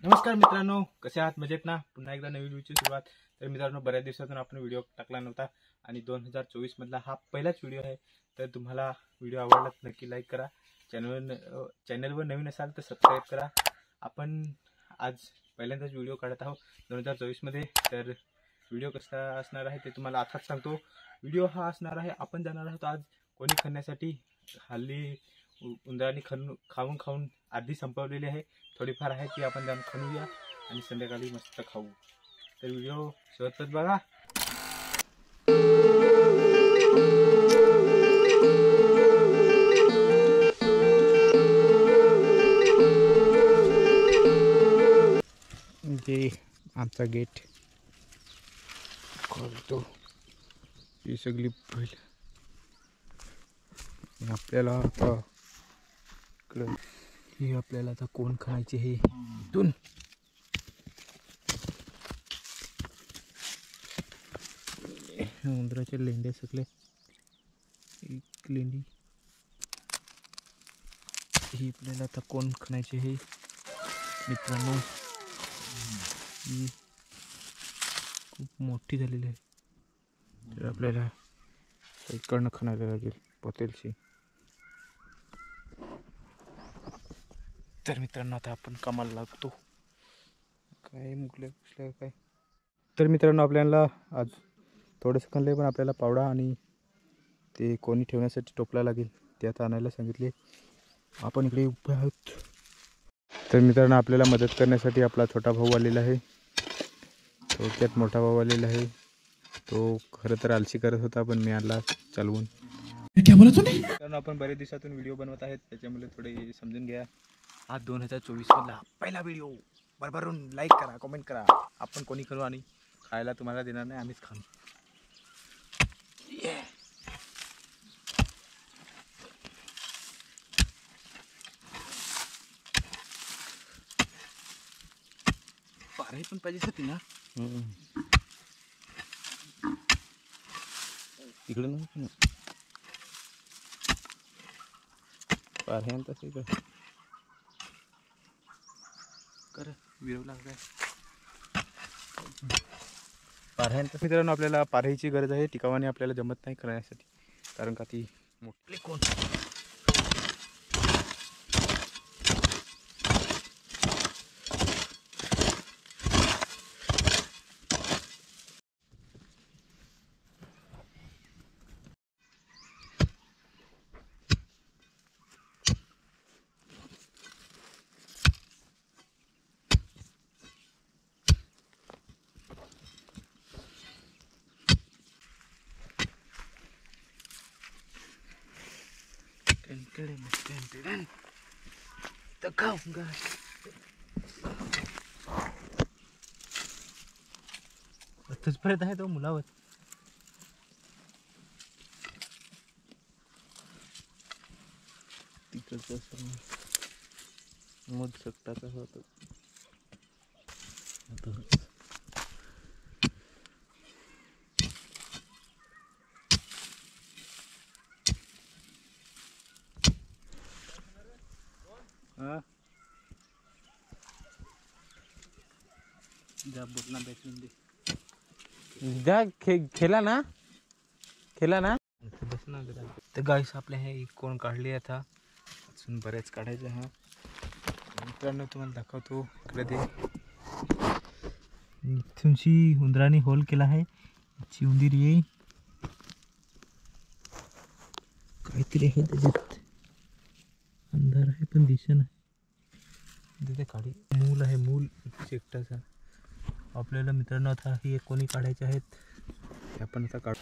नमस्कार मित्रांनो, कसे आहात? मजेत ना? पुन्हा एकदा नवीन व्हिडिओची सुरुवात. तर मित्रांनो, बऱ्याच दिवसातून आपण व्हिडिओ टाकला नव्हता आणि 2024 मधला हा पहिलाच व्हिडिओ आहे. तर तुम्हाला व्हिडिओ आवडला तर नक्की लाईक करा. चॅनलवर नवीन असाल तर सबस्क्राईब करा. आपण आज पहिल्यांदाच व्हिडिओ काढत आहोत 2024 मध्ये. तर व्हिडिओ कसा असणार आहे ते तुम्हाला आताच सांगतो. व्हिडिओ हा असणार आहे, आपण जाणार आहोत आज कोणी खाण्यासाठी. हल्ली उंदरांनी खाऊन खाऊन आधी संपवलेली आहे. थोडीफार आहे ती आपण जाऊन खाऊया आणि संध्याकाळी मस्त खाऊ. तर व्हिडिओ शेवटपर्यंत बघा. जे आमचा गेट खोलतो ही सगळी बैल. आपल्याला आता इकडं ही आपल्याला आता कोण खायचे हे इथून उंदराचे लेंडे सगळे. एक लेंडी ही आपल्याला आता कोण खायचे हे मित्रांनो. ही खूप मोठी झालेली आहे, तर आपल्याला इकडनं खायला लागेल पोतेलशी. तर मित्रांनो, आता आपण कामाला लागतो. काय मुकले कुसले काय. तर मित्रांनो, आपल्याला आज थोडंसं खाल्लं पण आपल्याला पावडा आणि ते कोणी ठेवण्यासाठी टोपला लागेल, ते आता आणायला सांगितले. आपण इकडे उभे आहोत. तर मित्रांनो, आपल्याला मदत करण्यासाठी आपला छोटा भाऊ आलेला आहे. थोडक्यात मोठा भाऊ आलेला आहे. तो खरं तर आलशी करत होता, पण मी आला चालवून. कारण आपण बरेच दिवसातून व्हिडिओ बनवत आहेत, त्याच्यामुळे थोडे समजून घ्या. हा 2024 मधला पहिला व्हिडिओ. भरभरून लाईक करा, कमेंट करा. आपण कोणी करू आणि खायला तुम्हाला देणार नाही, आम्हीच खाऊ. पारही पण पाहिजे होती ना तिकडे ना पारह्यांत इकडं कर विरवला काय पारह्यांत. मित्रांनो, आपल्याला पारहीची गरज आहे. टिकावाने आपल्याला जमत नाही करण्यासाठी, कारण का ती मोठी कोण. तर खाऊंगा तुझपर्यंत आहे तो मुलावर. तिकडचं मोद सकटाचा होता. जा बोलना बैठून दे जा. खेला ना बस ना. तर गाईस, आपल्या हे कोण काढली आता, अजून बरेच काढायचे. हा मित्रांनो, तुम्हाला दाखवतो इकडे ते इथूनशी उंदराने होल केला आहे. इथची उंदीर ये काहीतरी आहे त्याच्यात. अंधार आहे पण दिसेना. तिथे काढी मूल आहे, मूल शेकटाचा. आपल्याला मित्रांनो आता हे कोणी काढायचे आहेत, ते आपण आता काढू.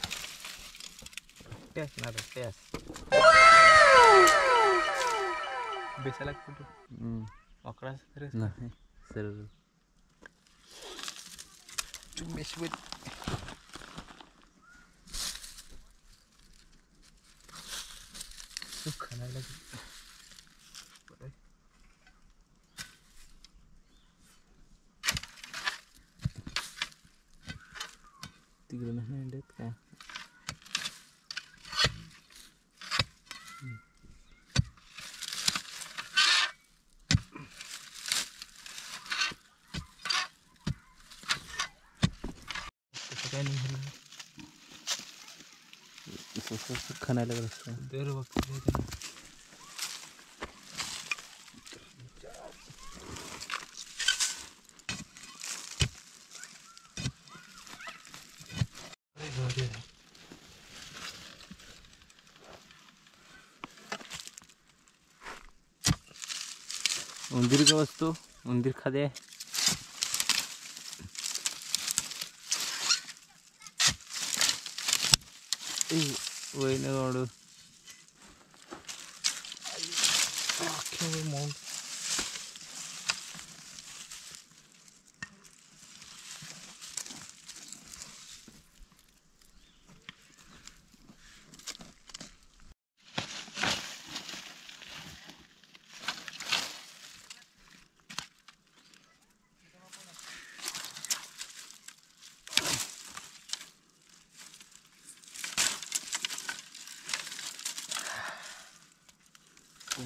बेसायला कुठं वाकडा नाही सर बेसवेत. तू खायला तिकडे नाही अंड्यात काय. काय नाही झालं खाण्याला लागलं दर वक्त उंदीर का वस्तू उंदीर खादे वय न वाढू मौंट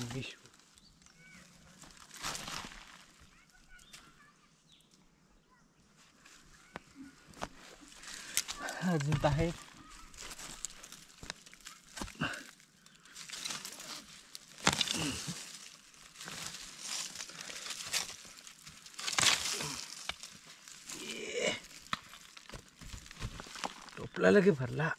विश्व अजून आहे टोपला लगे भरला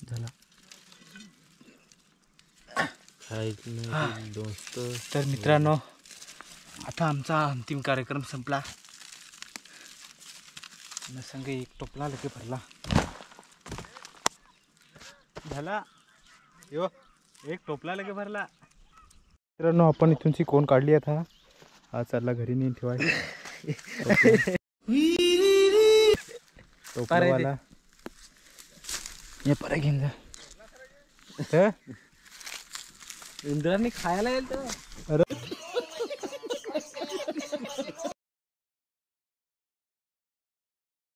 झाला दोस्त. तर मित्रांनो आता आमचा अंतिम कार्यक्रम संपला संग एक टोपला लगे भरला झाला यो एक टोपला लगे भरला मित्रांनो आपण इथूनची कोण काढली आता हा चालला घरी नेऊन ठेवायची टोपलावाला ये परा घेऊन जा इंद्राने खायला येईल तर अरे